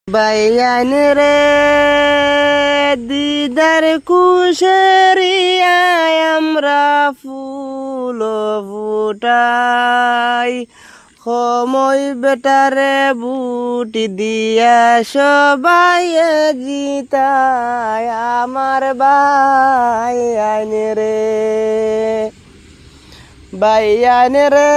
বাইয়ান রে দিদার কুশরিয়ায় আমরা ফুল ফুটাই সময় বেটারে বুটি দিয়া সবাই জিতায় আমার বাইয়ান রে বাইয়ান রে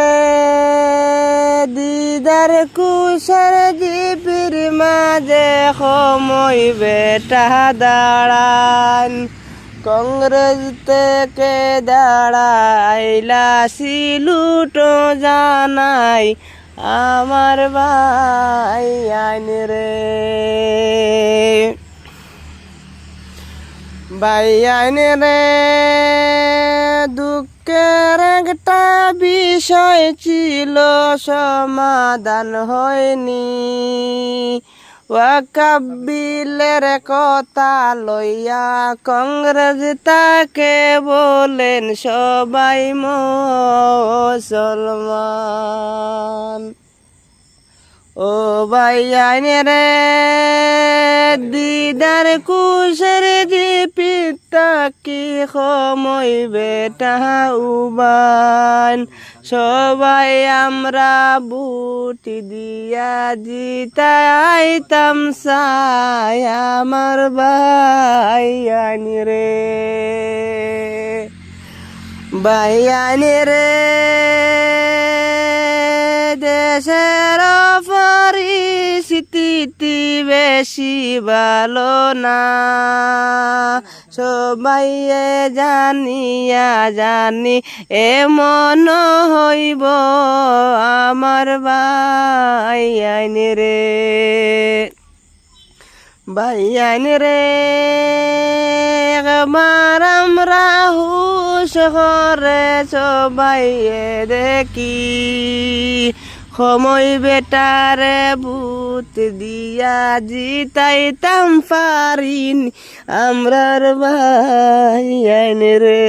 দিদার কুশর জিপির মাঝে সময় বেটা দাঁড়ান কংগ্রেস থেকে দাঁড়াইলা সিলুটো জানাই আমার বাইয়ান রে বাইয়ান রে দুঃখের একটা বিষয় ছিল সমাধান হয়নি ওয়াকফ বিলের কথা লইয়া কংগ্রেস তাকে বলেন সবাই মুসলমান ও বাইয়ান রে দিদার কুশর জিপিতা কি সময় বেটা উবান সবাই আমরা বুটি দিয়া জিতাইতাম সাই আমার বাইয়ান রে বাইয়ান রে দেশের পরিস্থিতি বেশি ভালো না সবাই জানিয়া জানি এমন হইব আমার বাইয়ান রে বাইয়ান রে একবার আমরা হুশ করে সবাই দেখি সময় বেটারে বুট দিয়া জিতাইতাম পারিনি আমরার বাইয়ান রে।